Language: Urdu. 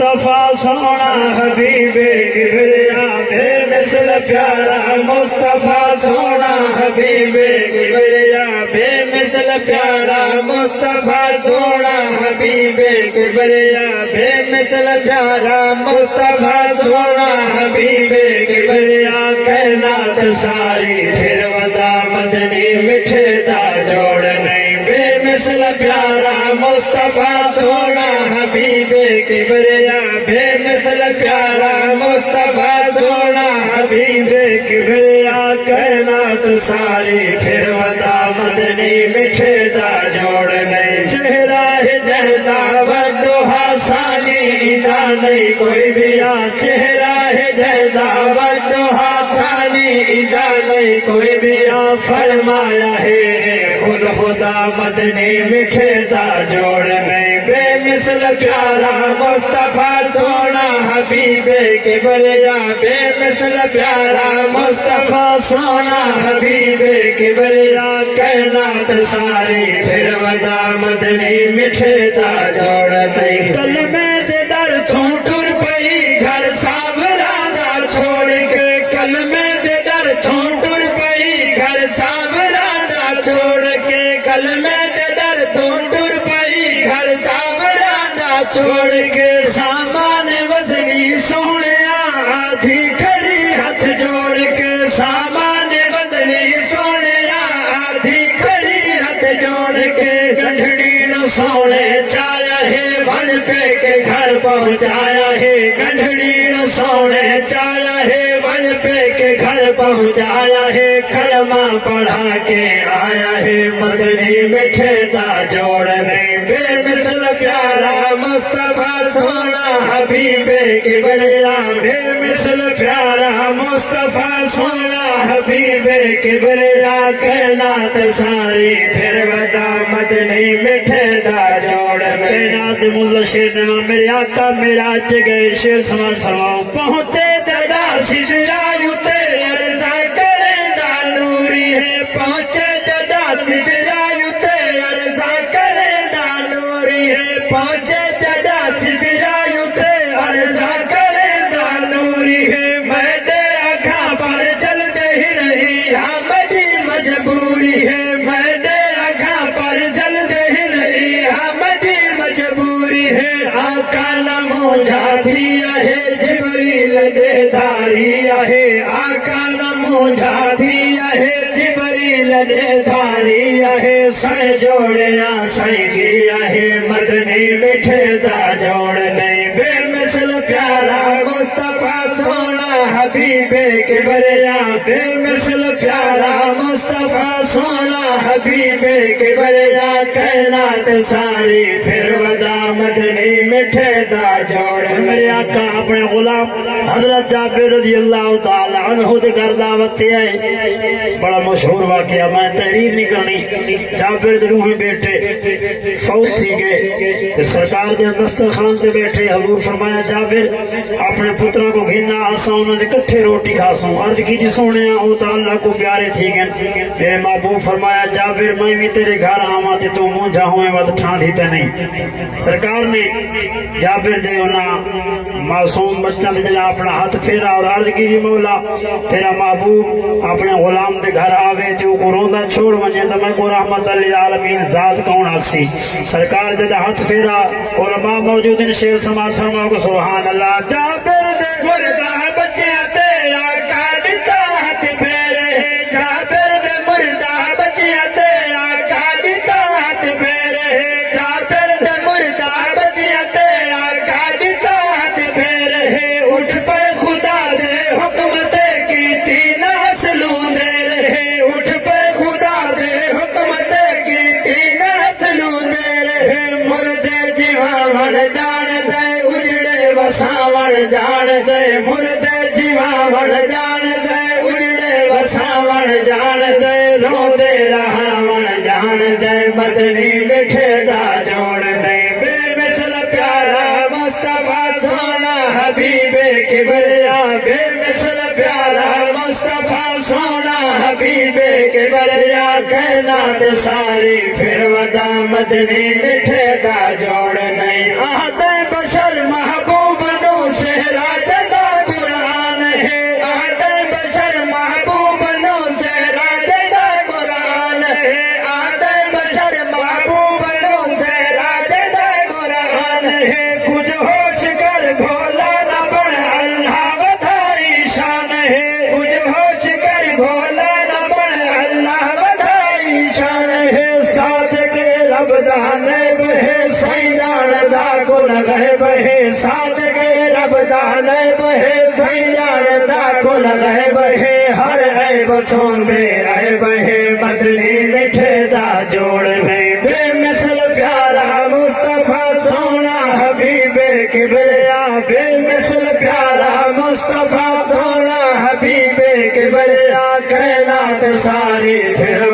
مصطفیٰ سونا حبیب کبریا بے مثل پیارا مصطفیٰ سونا حبیب کبریا بے مثل پیارا مصطفیٰ سونا حبیب کبریا بے مثل پیارا مصطفیٰ سونا حبیب کبریا کائنات ساری پھر ودا مدنی مٹھے دا جوڑ نہیں بے مثل پیارا مصطفیٰ سونا حبیب کبریا بے مثل پیارا مصطفیٰ سونا حبیب کبریا کائنات ساری پھر ودا مدنی مٹھے دا جوڑ نہیں چہرہ جہدا وڈو حسانی ادا نہیں کوئی بھی چہرہ جہدا وڈو حسانی ادا نہیں کوئی بھی فرمایا ہے خود خدا مدنی مٹھے دا جوڑ نہیں بے مثل پیارا مصطفیٰ سونا حبیب کبریا بے مثل پیارا مصطفیٰ سونا حبیب کبریا کائنات ساری پھر ودا مدنی مٹھے دا جوڑ نہیں کلمے دے ڈر تھوں ٹر پئی گھر سامرا دا چھوڑ کے کلمے دے ڈر تھوں ٹر پئی گھر سامرا دا چھوڑ کے کلمے دے ڈر تھوں ٹر پئی گھر سامرا دا چھوڑ کے سامان وزنی سونیا آدھی کھڑی ہاتھ جوڑ کے سامان وزنی سونیا آدھی کھڑی ہاتھ جوڑ کے گنڈھڑی نو سونے چایا ہے بن پہ کے گھر پہنچایا ہے گنڈھڑی نو سونے چایا ہے بن پہ کے گھر پہنچایا ہے کلمہ پڑھا کے آیا ہے مدنی مٹھے دا جوڑ نہیں بے مثل پیارا مصطفیٰ سونا حبیب کبریا بے مثل پیارا مصطفیٰ سونا حبیب کبریا کائنات ساری پھر ودا مدنی مٹھے دا جوڑ کائنات ملا شیر نما میرے آقا میراج گئے شیر سمان فرماؤں پہنچے دادا سجرا یوتے عرضہ کرے دا نوری ہے پہنچے دادا سجرا یوتے عرضہ کرے دا نوری ہے پہنچے دادا سجرا یوتے عرضہ کرے دا نوری ہے میں دے آگا پر چل دے ہی رہی ہماری مجبوری ہے میں دے آگا پر چل دے ہی رہی ہماری مجبوری ہے آقا نہ مجھا دیا ہے جبریل دے داری ہے آقا نہ مجھا دیا ہے جبریل دے داری ہے سن جوڑیا سن کیا ہے مدنی مٹھے دا جوڑ نہیں بے مثل پیارا مصطفیٰ سونا حبیب کبریا بے مثل پیارا مصطفیٰ سونا حبیب کبریا کائنات ساری پھر ودا مدنی مٹھے دا جوڑ میرے آقا اپنے غلام حضرت جابر رضی اللہ تعالی عنہ دے گھر دعوت آئے بڑا مشہور واقعہ میں تحریر نہیں کرنی جابر دے روحی بیٹے فوت تھی گئے سرکار دے دسترخوان تے بیٹھے حضور فرمایا جابر اپنے پتروں کو گھننا آسا انہوں نے کٹھے روٹی کھاسوں عرض کی جی سونے ہو تو اللہ کو پیارے تھی گئے میرے محبوب فرمایا جابر میں بھی تیرے گھر آما تے تو مجھا ہوئے وقت ٹھان دیتے نہیں سرکار نے جابر دے انہا معصوم بچہ دے جلا اپنا ہاتھ پھیرا اور عرض کی جی مولا تیرا محبوب اپنے غلام دے گھر آوے جو کو روندہ چھوڑ مجھے تو میں کو رحمت للعالمین ذات کون اکسی سرکار دے ہاتھ پھیرا علماء موجود ان شیر سماعت فرماؤ کو سبحان اللہ جابر دے مردہ بچے تیرا کاٹتا ہاتھ پھیرے جابر دے مردہ بچے تیرا کاٹتا ہاتھ پھیرے جابر دے مردہ بچے تیرا کاٹتا ہاتھ پھیرے اٹھ پر خدا دے حکمت کی تین اصلوں دے رہے اٹھ پر خدا دے حکمت کی تین اصلوں دے رہے مردے جیوان جان دے اجڑے وساون جان دے مردے جیوان جان دے اجڑے وساون جان دے رو دے رہاون جان دے مدنی مٹھے دا جوڑ نہیں بے مثل پیارا مصطفیٰ سونا حبیب کبریا بے مثل پیارا مصطفیٰ سونا حبیب کبریا کائنات ساری پھر ودا مدنی مٹھے دا جوڑ نہیں آہد بشر محبوب کل غیب ہے ساتھ گئے رب دا نیب ہے سیان دا کل غیب ہے ہر عیب تھون بے عیب ہے مدنی مٹھے دا جوڑ میں بے مثل پیارا مصطفیٰ سونا حبیب کبریا بے مثل پیارا مصطفیٰ سونا حبیب کبریا کائنات ساری پھر